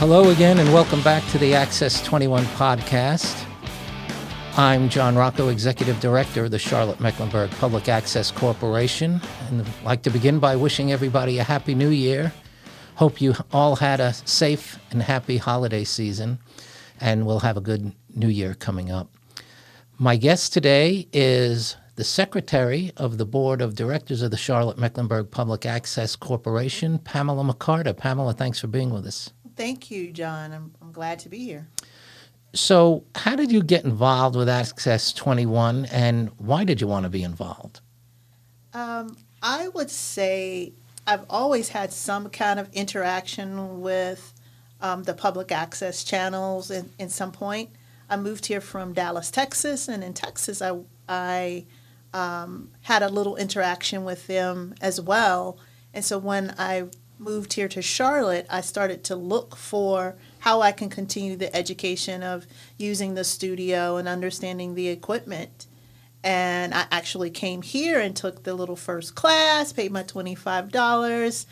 Hello again, and welcome back to the Access 21 podcast. I'm John Rocco, Executive Director of the Charlotte-Mecklenburg Public Access Corporation, and I'd like to begin by wishing everybody a Happy New Year. Hope you all had a safe and happy holiday season, and we'll have a good New Year coming up. My guest today is the Secretary of the Board of Directors of the Charlotte-Mecklenburg Public Access Corporation, Pamela McCarter. Pamela, thanks for being with us. Thank you, John. I'm glad to be here. So how did you get involved with Access 21, and why did you want to be involved? I would say I've always had some kind of interaction with the public access channels in some point. I moved here from Dallas, Texas, and in Texas I had a little interaction with them as well. And so when I moved here to Charlotte, I started to look for how I can continue the education of using the studio and understanding the equipment. And I actually came here and took the little first class, paid my $25,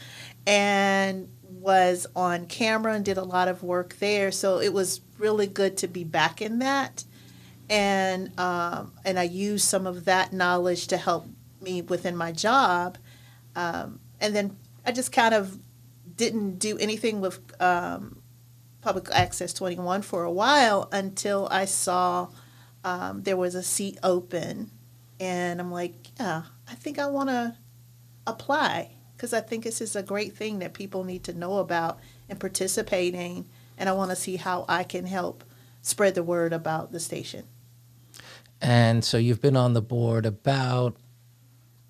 and was on camera and did a lot of work there. So it was really good to be back in that. And I used some of that knowledge to help me within my job. And then I just kind of didn't do anything with Public Access 21 for a while until I saw there was a seat open. And I'm like, yeah, I think I want to apply because I think this is a great thing that people need to know about and participating. And I want to see how I can help spread the word about the station. And so you've been on the board about,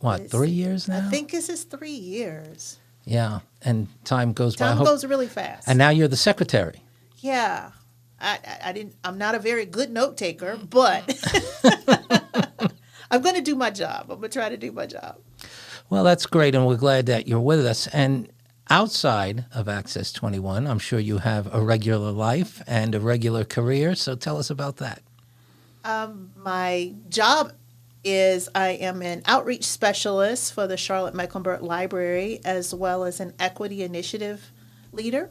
3 years now? I think this is 3 years. Yeah, and time goes by. Time goes really fast. And now you're the secretary. Yeah. I'm not a very good note taker, but I'm going to do my job. I'm going to try to do my job. Well, that's great, and we're glad that you're with us. And outside of Access 21, I'm sure you have a regular life and a regular career, so tell us about that. My job is I am an outreach specialist for the Charlotte-Mecklenburg Library as well as an equity initiative leader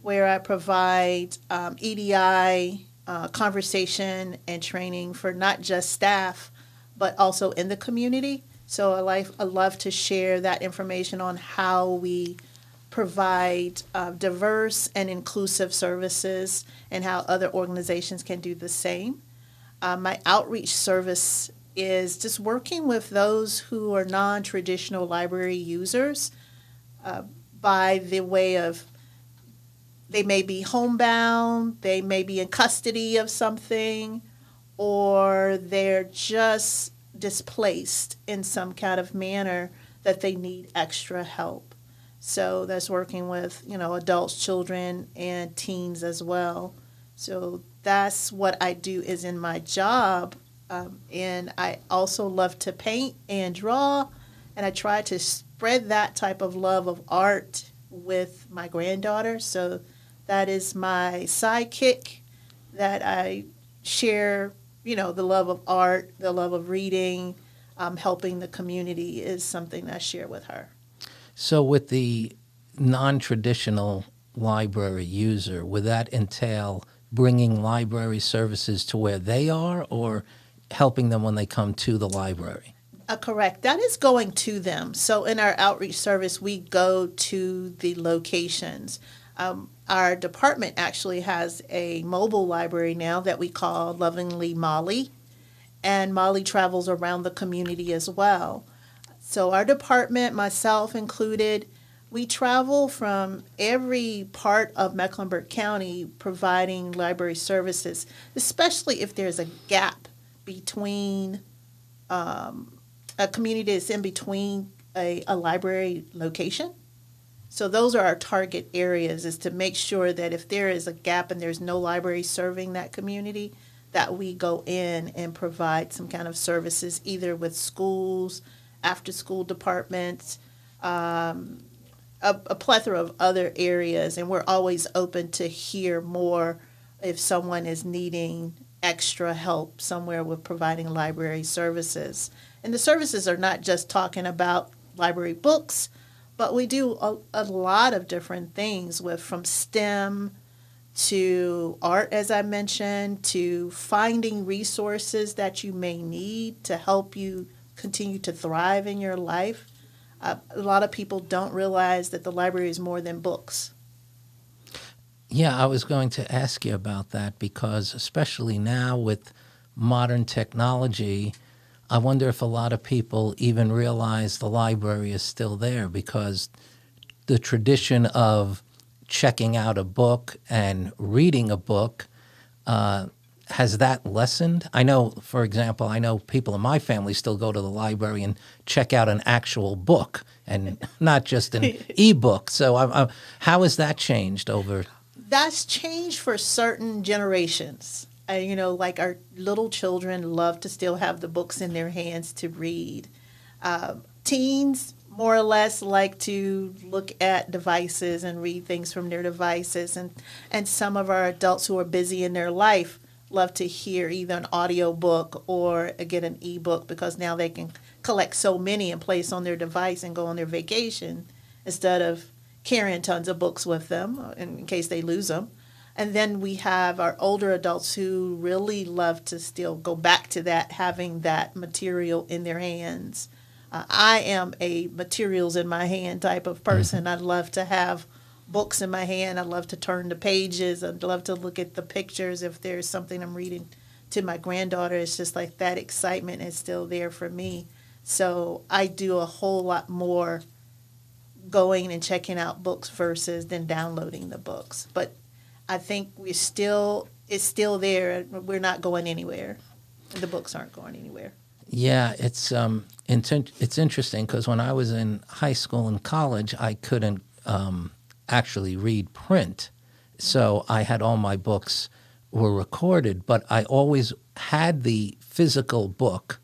where I provide EDI, conversation and training for not just staff but also in the community. So I love to share that information on how we provide diverse and inclusive services and how other organizations can do the same. My outreach service is just working with those who are non-traditional library users by the way of they may be homebound, they may be in custody of something, or they're just displaced in some kind of manner that they need extra help. So that's working with, adults, children, and teens as well. So that's what I do is in my job. And I also love to paint and draw, and I try to spread that type of love of art with my granddaughter. So that is my sidekick that I share, the love of art, the love of reading, helping the community is something that I share with her. So with the non-traditional library user, would that entail bringing library services to where they are or helping them when they come to the library? Correct. That is going to them. So in our outreach service, we go to the locations. Our department actually has a mobile library now that we call lovingly Molly, and Molly travels around the community as well. So our department, myself included, we travel from every part of Mecklenburg County providing library services, especially if there's a gap between a community that's in between a library location. So those are our target areas, is to make sure that if there is a gap and there's no library serving that community, that we go in and provide some kind of services either with schools, after-school departments, a plethora of other areas. And we're always open to hear more if someone is needing extra help somewhere with providing library services. And the services are not just talking about library books, but we do a lot of different things from STEM to art, as I mentioned, to finding resources that you may need to help you continue to thrive in your life. A lot of people don't realize that the library is more than books. Yeah, I was going to ask you about that because especially now with modern technology, I wonder if a lot of people even realize the library is still there because the tradition of checking out a book and reading a book, has that lessened? I know, for example, I know people in my family still go to the library and check out an actual book and not just an e-book. So how has that changed over? That's changed for certain generations. Like our little children love to still have the books in their hands to read. Teens more or less like to look at devices and read things from their devices. And some of our adults who are busy in their life love to hear either an audio book or get an ebook because now they can collect so many and place on their device and go on their vacation instead of carrying tons of books with them in case they lose them. And then we have our older adults who really love to still go back to that, having that material in their hands. I am a materials in my hand type of person. Mm-hmm. I love to have books in my hand. I love to turn the pages. I love to look at the pictures. If there's something I'm reading to my granddaughter, it's just like that excitement is still there for me. So I do a whole lot more going and checking out books versus than downloading the books. But I think it's still there. We're not going anywhere. The books aren't going anywhere. Yeah, it's interesting because when I was in high school and college, I couldn't actually read print. So I had all my books were recorded, but I always had the physical book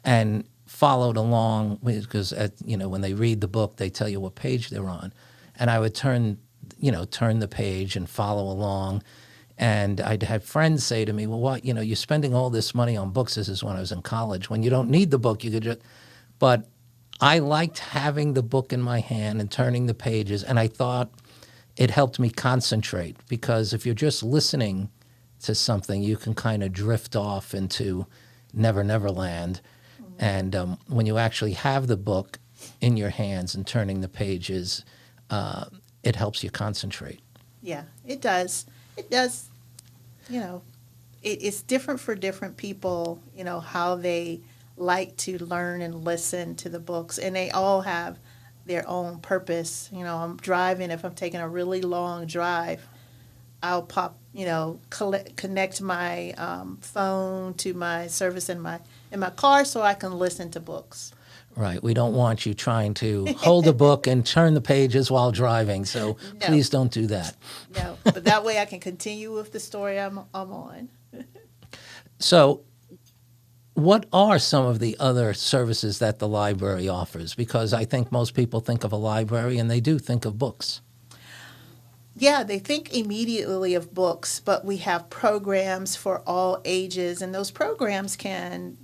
and followed along because when they read the book, they tell you what page they're on, and I would turn the page and follow along. And I'd had friends say to me, well, what, you're spending all this money on books. This is when I was in college. When you don't need the book, you could just, but I liked having the book in my hand and turning the pages. And I thought it helped me concentrate because if you're just listening to something, you can kind of drift off into Never Never Land. And when you actually have the book in your hands and turning the pages, it helps you concentrate. Yeah, it does. It does. It's different for different people, how they like to learn and listen to the books. And they all have their own purpose. I'm driving. If I'm taking a really long drive, I'll connect my phone to my service in my car so I can listen to books. Right. We don't want you trying to hold a book and turn the pages while driving. So no. Please don't do that. No, but that way I can continue with the story I'm on. So what are some of the other services that the library offers? Because I think most people think of a library and they do think of books. Yeah, they think immediately of books, but we have programs for all ages, and those programs can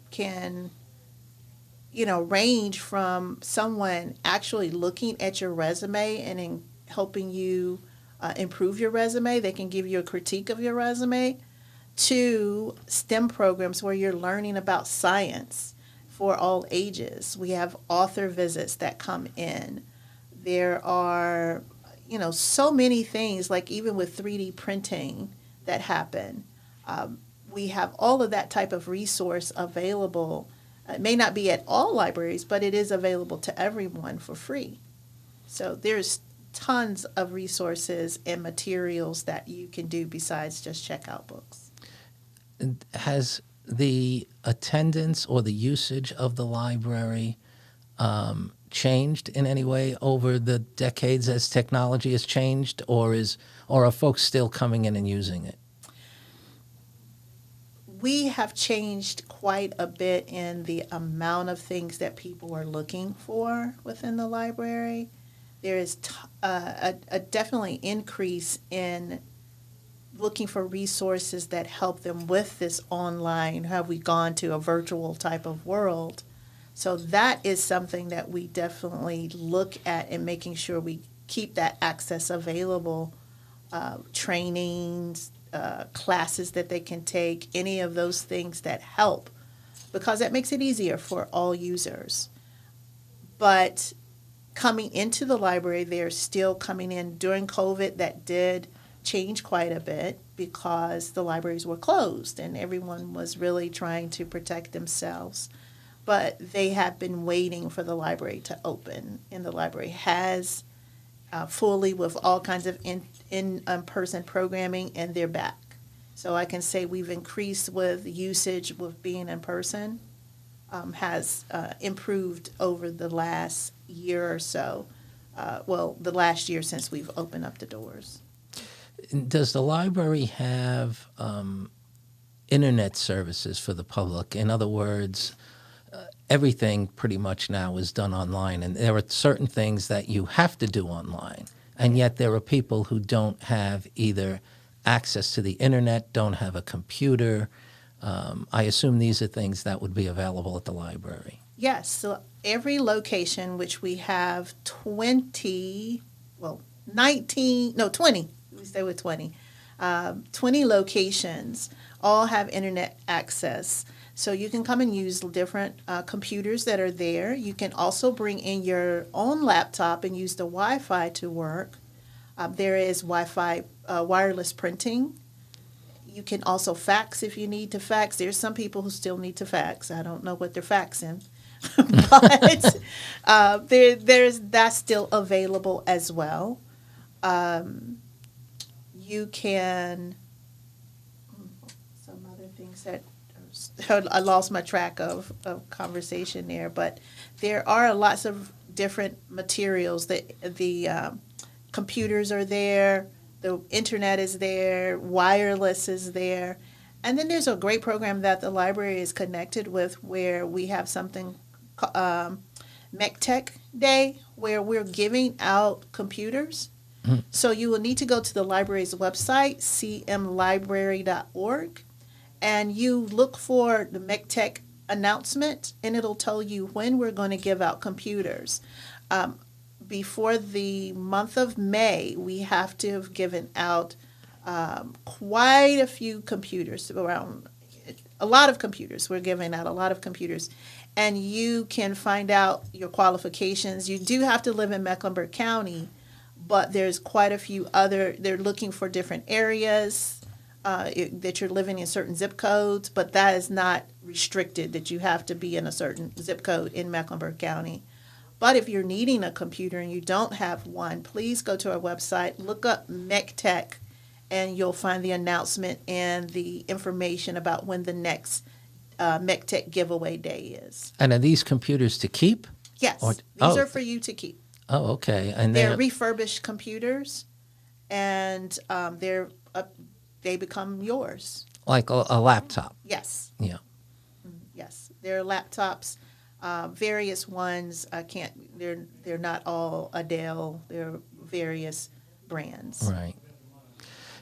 range from someone actually looking at your resume and helping you improve your resume. They can give you a critique of your resume, to STEM programs where you're learning about science for all ages. We have author visits that come in. There are, so many things, like even with 3D printing that happen. We have all of that type of resource available. It may not be at all libraries, but it is available to everyone for free. So there's tons of resources and materials that you can do besides just check out books. Has the attendance or the usage of the library changed in any way over the decades as technology has changed, or are folks still coming in and using it? We have changed quite a bit in the amount of things that people are looking for within the library. There is a definitely increase in looking for resources that help them with this online. Have we gone to a virtual type of world? So that is something that we definitely look at and making sure we keep that access available trainings, classes that they can take, any of those things that help, because that makes it easier for all users. But coming into the library, they're still coming in during COVID. That did change quite a bit because the libraries were closed and everyone was really trying to protect themselves. But they have been waiting for the library to open, and the library has fully with all kinds of in-person programming, and they're back. So I can say we've increased with usage with being in person, has improved over the last year or so. The last year since we've opened up the doors. Does the library have internet services for the public? In other words, everything pretty much now is done online, and there are certain things that you have to do online, and yet there are people who don't have either access to the internet, don't have a computer. I assume these are things that would be available at the library. Yes, so every location, which we have 20, we stay with 20, 20 locations, all have internet access. So you can come and use different computers that are there. You can also bring in your own laptop and use the Wi-Fi to work. There is Wi-Fi wireless printing. You can also fax if you need to fax. There's some people who still need to fax. I don't know what they're faxing. But that's still available as well. You can, some other things that I lost my track of conversation there, but there are lots of different materials. The computers are there, the internet is there, wireless is there, and then there's a great program that the library is connected with where we have something MECTEC Day where we're giving out computers. So you will need to go to the library's website, cmlibrary.org, and you look for the MECTEC announcement, and it'll tell you when we're going to give out computers. Before the month of May, we have to have given out quite a few computers, around a lot of computers. We're giving out a lot of computers. And you can find out your qualifications. You do have to live in Mecklenburg County, but there's quite a few they're looking for different areas that you're living in certain zip codes, but that is not restricted that you have to be in a certain zip code in Mecklenburg County. But if you're needing a computer and you don't have one, please go to our website, look up MECTEC, and you'll find the announcement and the information about when the next MECTEC giveaway day is. And are these computers to keep? Yes, these are for you to keep. Oh, okay. And they're refurbished computers, and they become yours. Like a laptop? Yes. Yeah. Yes, they're laptops. Various ones. They're not all Dell. They're various brands. Right.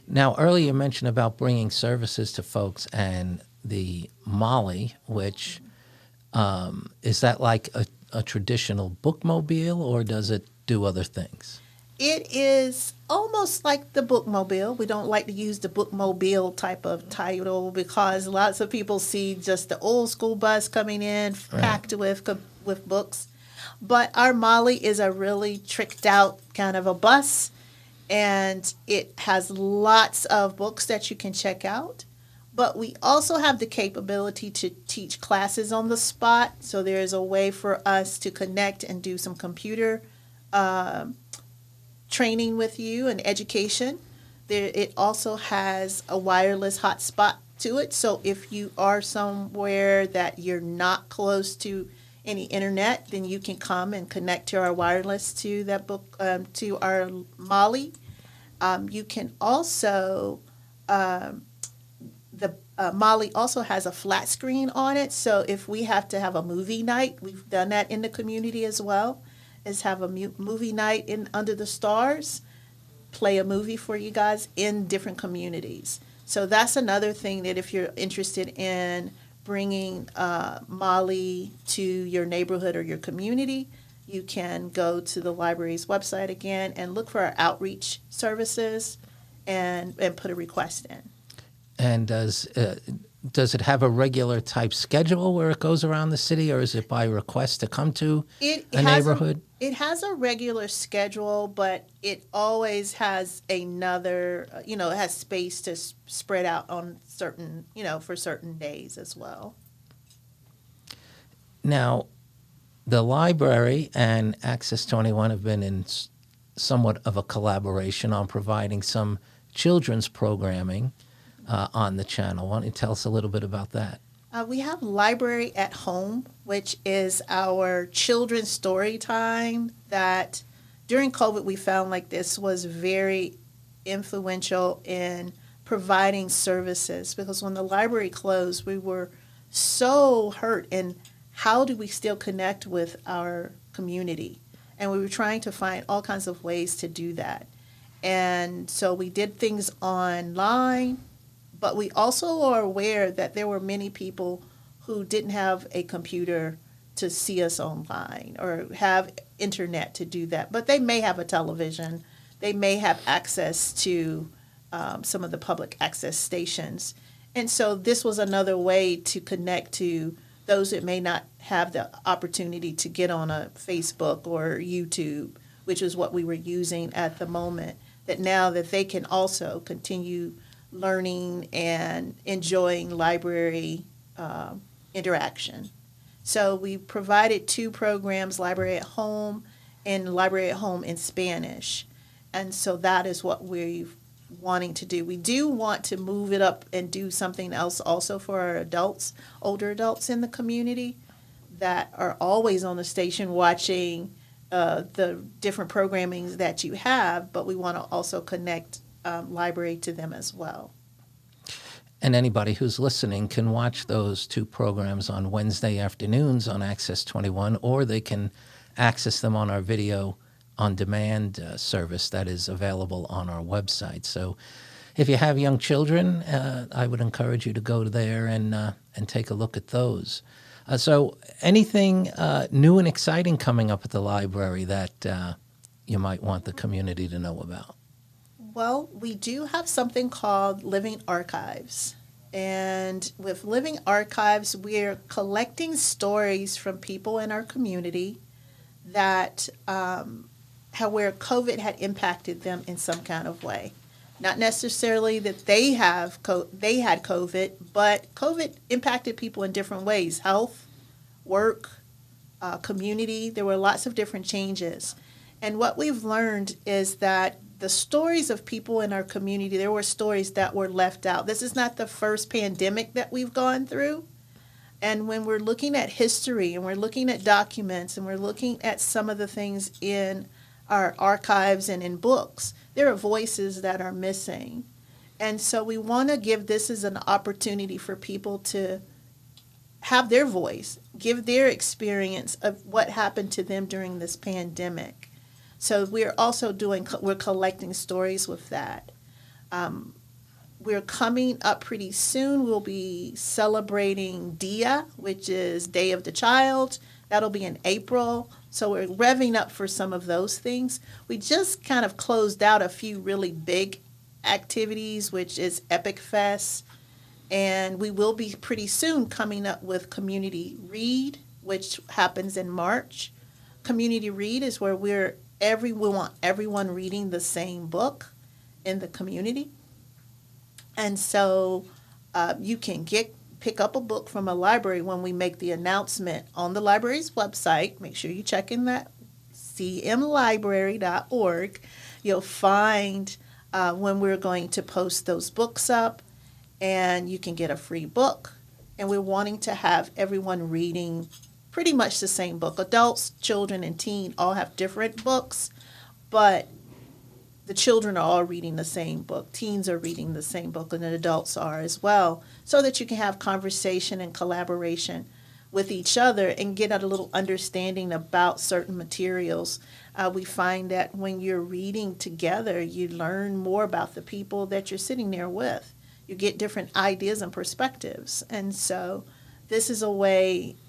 Now, earlier you mentioned about bringing services to folks and the Molly, which is that like a traditional bookmobile, or does it do other things? It is almost like the bookmobile. We don't like to use the bookmobile type of title because lots of people see just the old school bus coming in packed with books. But our Molly is a really tricked out kind of a bus, and it has lots of books that you can check out. But we also have the capability to teach classes on the spot. So there's a way for us to connect and do some computer training with you and education. It also has a wireless hotspot to it. So if you are somewhere that you're not close to any internet, then you can come and connect to our wireless to that book, to our Molly. You can also, the Molly also has a flat screen on it. So if we have to have a movie night, we've done that in the community as well, is have a movie night in Under the Stars, play a movie for you guys in different communities. So that's another thing that if you're interested in bringing Molly to your neighborhood or your community, you can go to the library's website again and look for our outreach services and put a request in. And does it have a regular type schedule where it goes around the city, or is it by request to come to a neighborhood? It has a regular schedule, but it always has another, it has space to spread out on certain, for certain days as well. Now, the library and Access 21 have been in somewhat of a collaboration on providing some children's programming on the channel. Why don't you tell us a little bit about that? We have Library at Home, which is our children's story time that during COVID we found like this was very influential in providing services, because when the library closed, we were so hurt in how do we still connect with our community? And we were trying to find all kinds of ways to do that. And so we did things online, but we also are aware that there were many people who didn't have a computer to see us online or have internet to do that. But they may have a television. They may have access to some of the public access stations. And so this was another way to connect to those that may not have the opportunity to get on a Facebook or YouTube, which is what we were using at the moment, that now that they can also continue learning and enjoying library interaction. So we provided 2 programs, Library at Home and Library at Home in Spanish. And so that is what we're wanting to do. We do want to move it up and do something else also for our adults, older adults in the community that are always on the station watching the different programmings that you have, but we want to also connect library to them as well. And anybody who's listening can watch those 2 programs on Wednesday afternoons on Access 21, or they can access them on our video on demand service that is available on our website. So if you have young children, I would encourage you to go there and take a look at those. So anything new and exciting coming up at the library that you might want the community to know about? Well, we do have something called Living Archives. And with Living Archives, we're collecting stories from people in our community that where COVID had impacted them in some kind of way. Not necessarily that they had COVID, but COVID impacted people in different ways: health, work, community. There were lots of different changes. And what we've learned is that the stories of people in our community, there were stories that were left out. This is not the first pandemic that we've gone through. And when we're looking at history and we're looking at documents and we're looking at some of the things in our archives and in books, there are voices that are missing. And so we want to give this as an opportunity for people to have their voice, give their experience of what happened to them during this pandemic. So we're also we're collecting stories with that. We're coming up pretty soon. We'll be celebrating DIA, which is Day of the Child. That'll be in April. So we're revving up for some of those things. We just kind of closed out a few really big activities, which is Epic Fest. And we will be pretty soon coming up with Community Read, which happens in March. Community Read is where we want everyone reading the same book in the community. And so you can pick up a book from a library when we make the announcement on the library's website. Make sure you check in that cmlibrary.org. You'll find when we're going to post those books up, and you can get a free book. And we're wanting to have everyone reading pretty much the same book. Adults, children, and teen all have different books, but the children are all reading the same book. Teens are reading the same book, and the adults are as well, so that you can have conversation and collaboration with each other and get a little understanding about certain materials. We find that when you're reading together, you learn more about the people that you're sitting there with. You get different ideas and perspectives. And so this is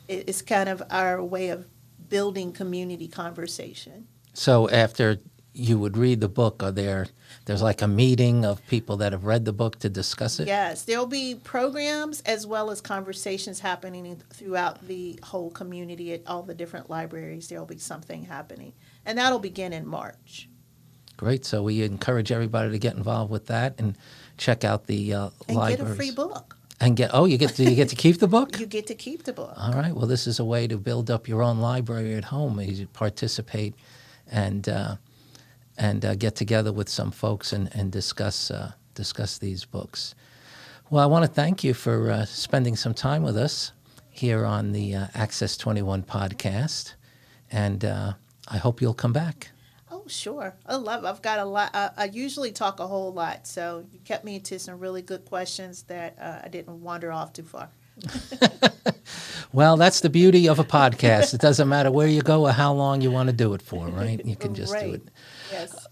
it's kind of our way of building community conversation. So after you would read the book? There's like a meeting of people that have read the book to discuss it? Yes, there'll be programs as well as conversations happening throughout the whole community at all the different libraries. There'll be something happening, and that'll begin in March. Great. So we encourage everybody to get involved with that and check out the And libraries. get a free book. And you get to keep the book? You get to keep the book. All right. Well, this is a way to build up your own library at home. You participate and get together with some folks and discuss these books. Well, I want to thank you for spending some time with us here on the Access 21 podcast, and I hope you'll come back. Oh, sure. I've got a lot. I usually talk a whole lot, so you kept me into some really good questions that I didn't wander off too far. Well, that's the beauty of a podcast. It doesn't matter where you go or how long you want to do it for, right? You can just do it. Yes.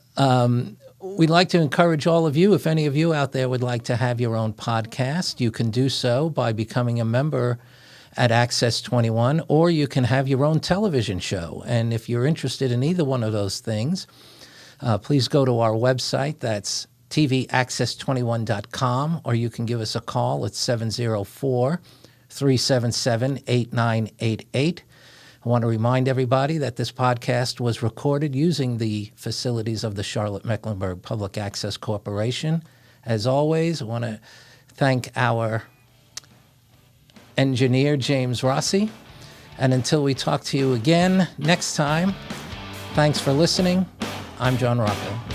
We'd like to encourage all of you, if any of you out there would like to have your own podcast, you can do so by becoming a member at Access 21, or you can have your own television show. And if you're interested in either one of those things, please go to our website. That's tvaccess21.com, or you can give us a call at 704-377-8988. I want to remind everybody that this podcast was recorded using the facilities of the Charlotte-Mecklenburg Public Access Corporation. As always, I want to thank our engineer, James Rossi. And until we talk to you again next time, thanks for listening. I'm John Rocco.